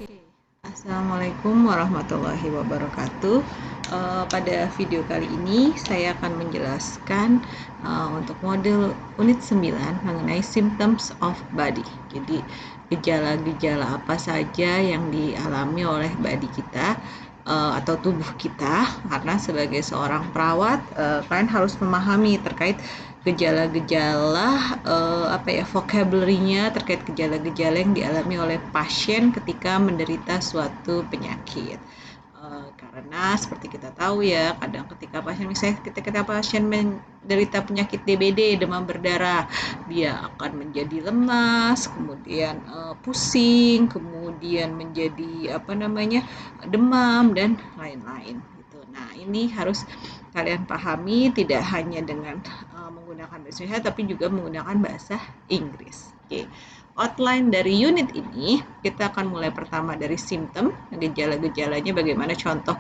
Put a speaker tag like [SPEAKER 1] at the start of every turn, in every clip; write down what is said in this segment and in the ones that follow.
[SPEAKER 1] Oke, Assalamualaikum warahmatullahi wabarakatuh. Pada video kali ini saya akan menjelaskan untuk modul unit 9 mengenai symptoms of body. Jadi gejala-gejala apa saja yang dialami oleh body kita atau tubuh kita, karena sebagai seorang perawat kalian harus memahami terkait gejala-gejala vocabulary-nya terkait gejala-gejala yang dialami oleh pasien ketika menderita suatu penyakit. Karena seperti kita tahu ya, kadang ketika pasien menderita penyakit DBD, demam berdarah, dia akan menjadi lemas, kemudian pusing, kemudian menjadi demam dan lain-lain gitu. Nah, ini harus kalian pahami tidak hanya dengan menggunakan bahasa Indonesia tapi juga menggunakan bahasa Inggris. Oke. Outline dari unit ini, kita akan mulai pertama dari simptom, gejala-gejalanya, bagaimana contoh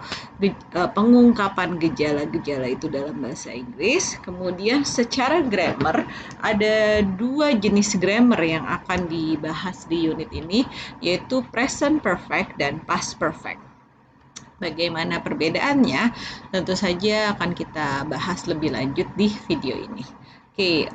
[SPEAKER 1] pengungkapan gejala-gejala itu dalam bahasa Inggris. Kemudian secara grammar, ada dua jenis grammar yang akan dibahas di unit ini, yaitu present perfect dan past perfect. Bagaimana perbedaannya? Tentu saja akan kita bahas lebih lanjut di video ini. Oke,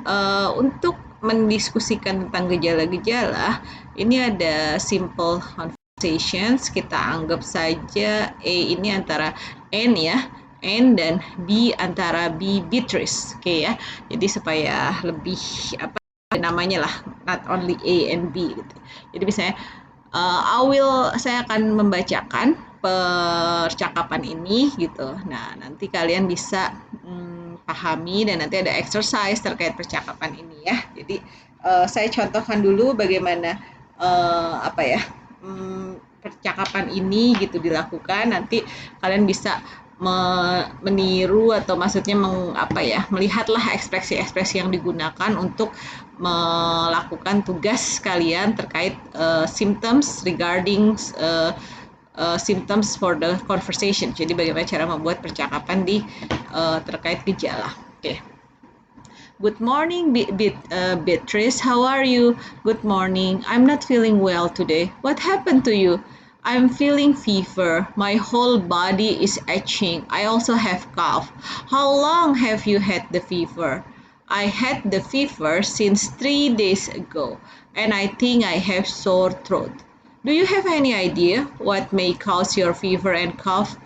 [SPEAKER 1] untuk mendiskusikan tentang gejala-gejala, ini ada simple conversations. Kita anggap saja A ini antara N ya, N dan B antara B Beatrice. Oke ya, jadi supaya lebih namanya lah, not only A and B gitu. Jadi misalnya saya akan membacakan percakapan ini gitu. Nah, nanti kalian bisa pahami dan nanti ada exercise terkait percakapan ini ya. Jadi saya contohkan dulu bagaimana percakapan ini gitu dilakukan. Nanti kalian bisa meniru atau maksudnya melihatlah ekspresi-ekspresi yang digunakan untuk melakukan tugas kalian terkait symptoms regarding symptoms for the conversation. Jadi bagaimana cara membuat percakapan terkait gejala. Oke. Good morning, Beatrice. How are you? Good morning. I'm not feeling well today. What happened to you? I'm feeling fever. My whole body is itching. I also have cough. How long have you had the fever? I had the fever since 3 days ago, and I think I have sore throat. Do you have any idea what may cause your fever and cough?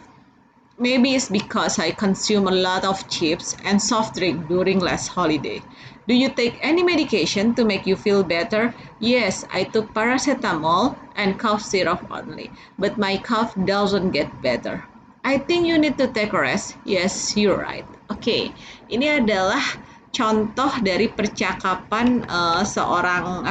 [SPEAKER 1] Maybe it's because I consume a lot of chips and soft drink during last holiday. Do you take any medication to make you feel better? Yes, I took paracetamol and cough syrup only, but my cough doesn't get better. I think you need to take a rest. Yes, you're right. Oke, ini adalah contoh dari percakapan seorang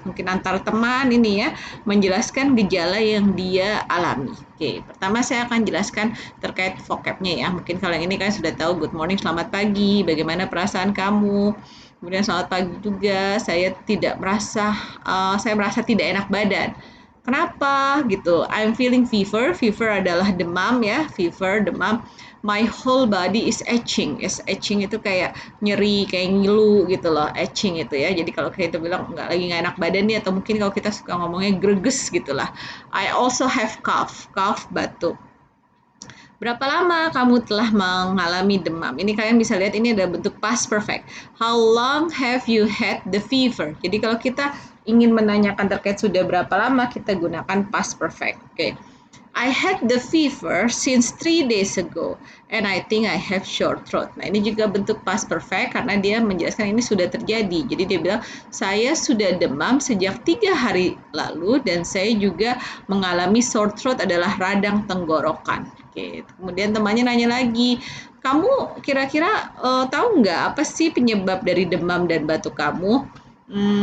[SPEAKER 1] mungkin antar teman ini ya, menjelaskan gejala yang dia alami. Oke, pertama saya akan jelaskan terkait vocabnya ya. Mungkin kalian ini kan sudah tahu good morning, selamat pagi, bagaimana perasaan kamu. Kemudian selamat pagi juga, saya merasa tidak enak badan. Kenapa gitu? I'm feeling fever. Fever adalah demam ya, fever, demam. My whole body is itching. Itching itu kayak nyeri, kayak ngilu gitu loh. Itching itu ya. Jadi kalau kita bilang nggak enak badan nih, atau mungkin kalau kita suka ngomongnya greges gitulah. I also have cough. Cough, batuk. Berapa lama kamu telah mengalami demam? Ini kalian bisa lihat, ini ada bentuk past perfect. How long have you had the fever? Jadi kalau kita ingin menanyakan terkait sudah berapa lama, kita gunakan past perfect. Oke. I had the fever since 3 days ago and I think I have sore throat. Nah, ini juga bentuk past perfect karena dia menjelaskan ini sudah terjadi. Jadi dia bilang, saya sudah demam sejak 3 hari lalu dan saya juga mengalami sore throat, adalah radang tenggorokan. Oke. Kemudian temannya nanya lagi, kamu kira-kira tahu nggak apa sih penyebab dari demam dan batuk kamu?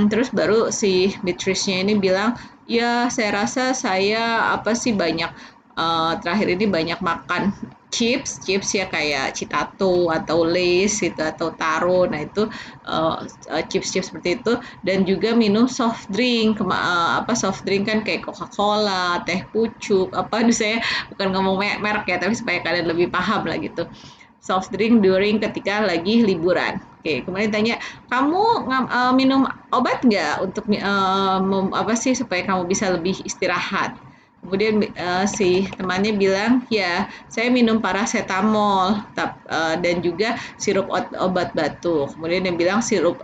[SPEAKER 1] Terus baru si Beatrice-nya ini bilang, ya saya rasa saya banyak terakhir ini banyak makan chips ya, kayak Citato atau Lay's gitu atau Taro. Nah itu chips seperti itu, dan juga minum soft drink. Soft drink kan kayak Coca-Cola, teh pucuk, saya bukan ngomong merek ya, tapi supaya kalian lebih paham lah gitu. Soft drink during ketika lagi liburan. Oke, kemudian tanya, kamu minum obat nggak untuk supaya kamu bisa lebih istirahat? Kemudian si temannya bilang, ya saya minum paracetamol dan juga sirup obat batuk. Kemudian dia bilang sirup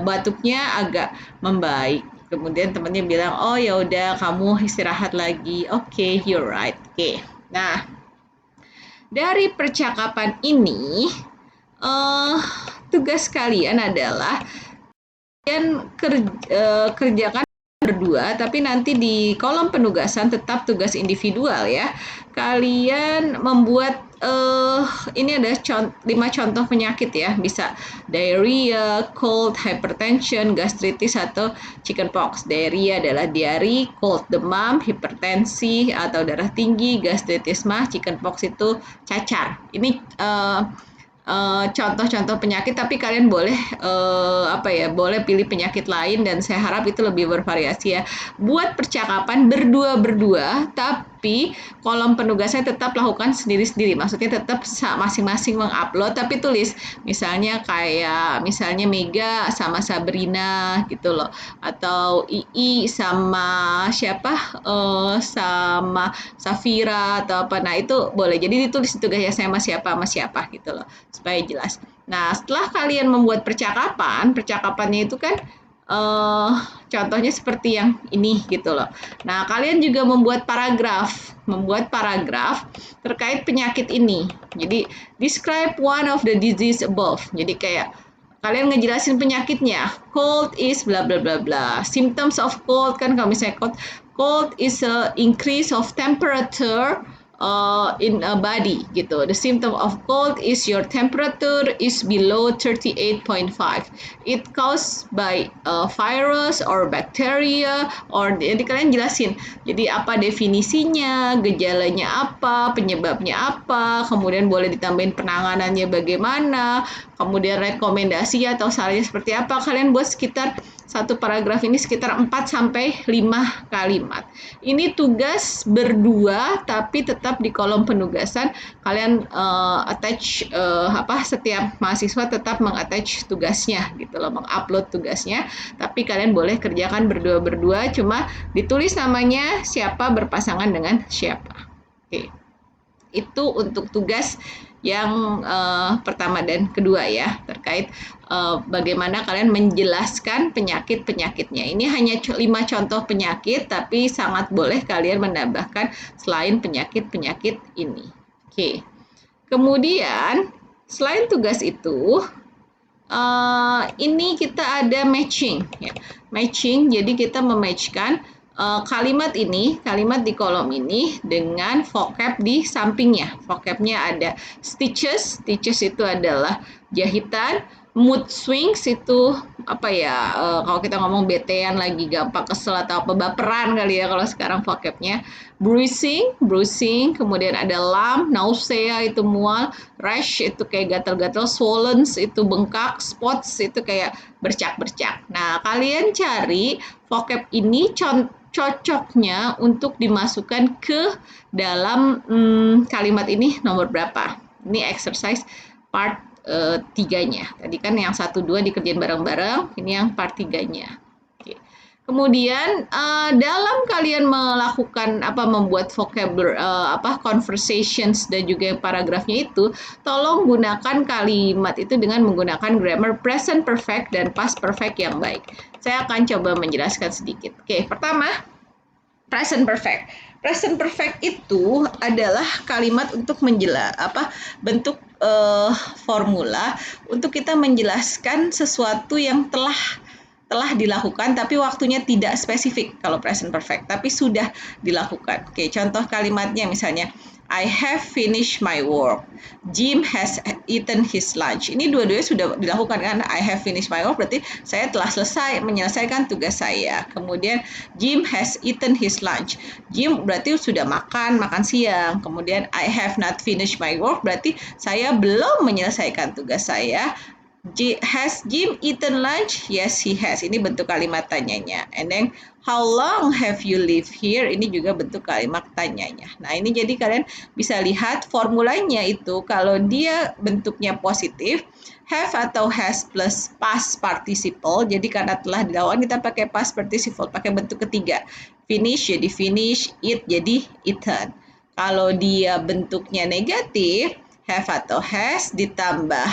[SPEAKER 1] batuknya agak membaik. Kemudian temannya bilang, oh ya udah kamu istirahat lagi. Oke, you're right. Oke. Nah, dari percakapan ini, eh tugas kalian adalah kalian kerjakan berdua, tapi nanti di kolom penugasan tetap tugas individual ya. Kalian membuat ini ada 5 contoh penyakit ya, bisa diarrhea, cold, hypertension, gastritis atau chickenpox. Diarrhea adalah diare, cold demam, hipertensi atau darah tinggi, gastritis mah, chickenpox itu cacar. Ini contoh-contoh penyakit, tapi kalian boleh boleh pilih penyakit lain dan saya harap itu lebih bervariasi ya. Buat percakapan berdua-berdua, tapi kolom penugasnya tetap lakukan sendiri-sendiri. Maksudnya tetap masing-masing mengupload, tapi tulis. Misalnya Mega sama Sabrina gitu loh, atau Ii sama siapa sama Safira atau apa. Nah itu boleh. Jadi ditulis tugasnya sama siapa gitu loh, supaya jelas. Nah, setelah kalian membuat percakapannya itu kan contohnya seperti yang ini gitu loh. Nah, kalian juga membuat paragraf terkait penyakit ini. Jadi, describe one of the disease above. Jadi kayak kalian ngejelasin penyakitnya. Cold is bla bla bla bla. Symptoms of cold kan kalau misalnya cold is a increase of temperature in a body gitu. The symptom of cold is your temperature is below 38.5. It caused by a virus or bacteria jadi kalian jelasin. Jadi apa definisinya, gejalanya apa, penyebabnya apa, kemudian boleh ditambahin penanganannya bagaimana, kemudian rekomendasi atau sarannya seperti apa. Kalian buat sekitar satu paragraf ini sekitar 4-5 kalimat. Ini tugas berdua tapi tetap di kolom penugasan kalian setiap mahasiswa tetap mengattach tugasnya gitu loh, mengupload tugasnya, tapi kalian boleh kerjakan berdua-berdua, cuma ditulis namanya siapa berpasangan dengan siapa. Oke. Itu untuk tugas yang pertama dan kedua ya, terkait bagaimana kalian menjelaskan penyakit-penyakitnya. Ini hanya 5 contoh penyakit, tapi sangat boleh kalian menambahkan selain penyakit-penyakit ini. Oke. Kemudian, selain tugas itu, ini kita ada matching. Ya. Matching, jadi kita mematchkan kalimat di kolom ini dengan vocab di sampingnya. Vocabnya ada stitches itu adalah jahitan, mood swings itu kalau kita ngomong betean lagi gampang kesel atau baperan kali ya kalau sekarang vocabnya. Bruising, kemudian ada lump, nausea itu mual, rash itu kayak gatal-gatal, swollen itu bengkak, spots itu kayak bercak-bercak. Nah, kalian cari vocab ini cocoknya untuk dimasukkan ke dalam kalimat ini nomor berapa. Ini exercise part 3-nya. Tadi kan yang 1-2 dikerjain bareng-bareng, ini yang part 3-nya. Oke. Kemudian dalam kalian melakukan membuat vocabulary conversations dan juga paragrafnya itu, tolong gunakan kalimat itu dengan menggunakan grammar present perfect dan past perfect yang baik. Saya akan coba menjelaskan sedikit. Oke, pertama present perfect. Present perfect itu adalah kalimat untuk bentuk formula untuk kita menjelaskan sesuatu yang telah dilakukan tapi waktunya tidak spesifik kalau present perfect, tapi sudah dilakukan. Oke, contoh kalimatnya misalnya I have finished my work. Jim has eaten his lunch. Ini dua-duanya sudah dilakukan kan? I have finished my work berarti saya telah menyelesaikan tugas saya. Kemudian Jim has eaten his lunch. Jim berarti sudah makan siang. Kemudian I have not finished my work berarti saya belum menyelesaikan tugas saya. Has Jim eaten lunch? Yes, he has. Ini bentuk kalimat tanyanya. And then, how long have you lived here? Ini juga bentuk kalimat tanyanya. Nah, ini jadi kalian bisa lihat formulanya itu kalau dia bentuknya positif, have atau has plus past participle. Jadi karena telah dilakukan kita pakai past participle, pakai bentuk ketiga. finish jadi finish, eat jadi eaten. Kalau dia bentuknya negatif, have atau has ditambah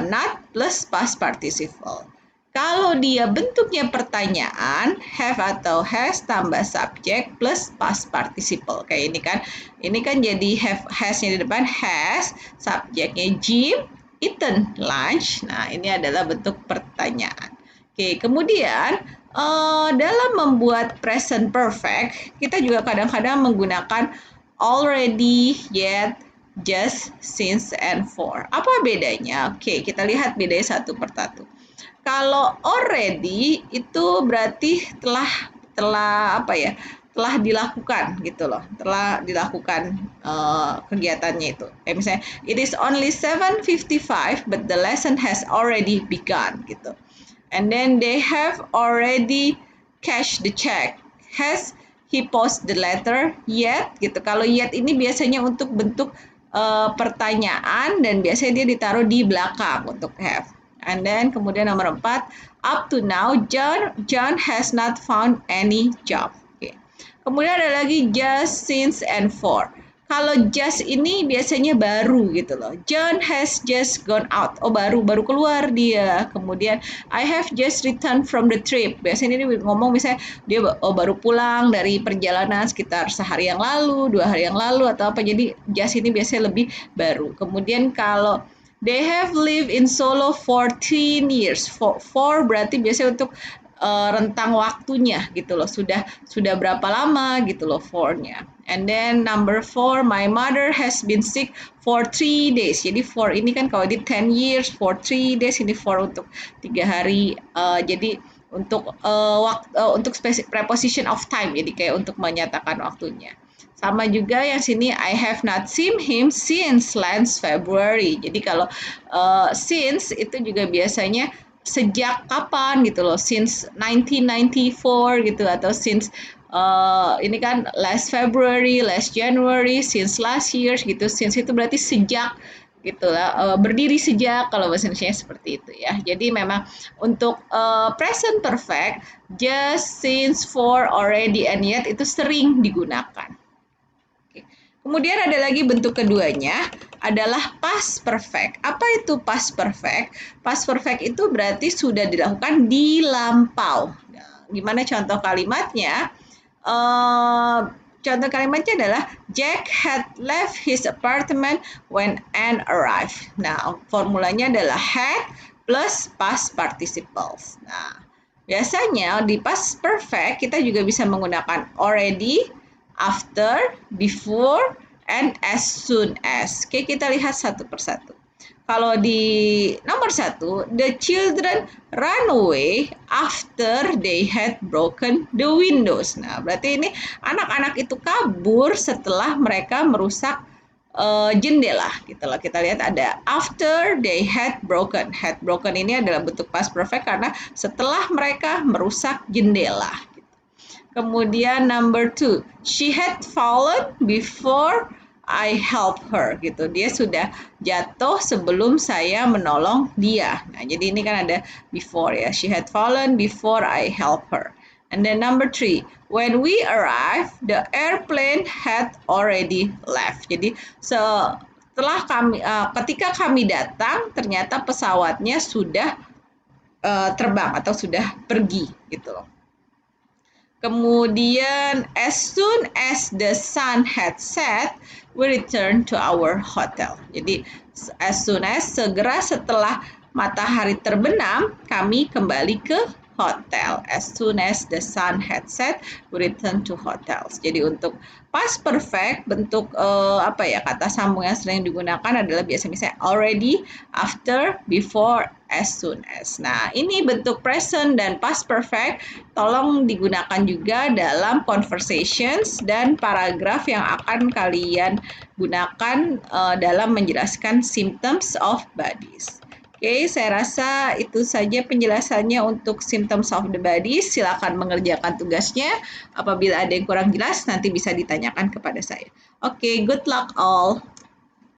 [SPEAKER 1] not plus past participle. Kalau dia bentuknya pertanyaan, have atau has tambah subject plus past participle. Kayak ini kan. Ini kan jadi have, has-nya di depan, has, subjeknya gym, eaten, lunch. Nah, ini adalah bentuk pertanyaan. Oke, kemudian dalam membuat present perfect, kita juga kadang-kadang menggunakan already, yet, just, since, and for. Apa bedanya? Oke, kita lihat bedanya satu persatu. Kalau already itu berarti telah dilakukan gitu loh, telah dilakukan kegiatannya itu. Kayak misalnya, it is only 7:55 but the lesson has already begun gitu. And then they have already cashed the check. Has he posted the letter yet? Gitu. Kalau yet ini biasanya untuk bentuk pertanyaan dan biasanya dia ditaruh di belakang untuk have. And then kemudian nomor 4, up to now John has not found any job. Okay. Kemudian ada lagi just, since, and for. Kalau just ini biasanya baru gitu loh. John has just gone out. Oh, baru keluar dia. Kemudian I have just returned from the trip. Biasanya ini ngomong misalnya dia baru pulang dari perjalanan sekitar sehari yang lalu, 2 hari yang lalu atau apa. Jadi just ini biasanya lebih baru. Kemudian kalau they have lived in Solo 14 years. For berarti biasanya untuk rentang waktunya gitu loh. Sudah berapa lama gitu loh for-nya. And then number 4, my mother has been sick for 3 days. Jadi for ini kan kalau di 10 years, for 3 days, ini for untuk 3 hari. Jadi untuk untuk preposition of time. Jadi kayak untuk menyatakan waktunya. Sama juga yang sini, I have not seen him since last February. Jadi kalau since itu juga biasanya sejak kapan gitu loh, since 1994 gitu, atau since ini kan last February, last January, since last year gitu. Since itu berarti sejak gitu lah, berdiri sejak kalau bahasa Indonesia seperti itu ya. Jadi memang untuk present perfect, just, since, for, already, and yet itu sering digunakan. Kemudian ada lagi bentuk keduanya adalah past perfect. Apa itu past perfect? Past perfect itu berarti sudah dilakukan di lampau. Nah, gimana contoh kalimatnya? Contoh kalimatnya adalah Jack had left his apartment when Anne arrived. Nah, formulanya adalah had plus past participles. Nah, biasanya di past perfect kita juga bisa menggunakan already, after, before, and as soon as. Oke, kita lihat satu persatu. Kalau di nomor 1, the children ran away after they had broken the windows. Nah, berarti ini anak-anak itu kabur setelah mereka merusak jendela. Gitu loh. Kita lihat ada after they had broken. Had broken ini adalah bentuk past perfect karena setelah mereka merusak jendela. Kemudian number 2, she had fallen before I help her gitu. Dia sudah jatuh sebelum saya menolong dia. Nah, jadi ini kan ada before ya. She had fallen before I help her. And then number 3, when we arrived, the airplane had already left. Jadi setelah ketika kami datang, ternyata pesawatnya sudah terbang atau sudah pergi gitu loh. Kemudian, as soon as the sun had set, we returned to our hotel. Jadi, as soon as, segera setelah matahari terbenam, kami kembali ke hotel. As soon as the sun had set, we returned to hotels. Jadi, untuk past perfect, bentuk kata sambung yang sering digunakan adalah biasanya already, after, before, as soon as. Nah, ini bentuk present dan past perfect tolong digunakan juga dalam conversations dan paragraf yang akan kalian gunakan dalam menjelaskan symptoms of bodies. Oke, saya rasa itu saja penjelasannya untuk symptoms of the body. Silakan mengerjakan tugasnya. Apabila ada yang kurang jelas, nanti bisa ditanyakan kepada saya. Oke, good luck all.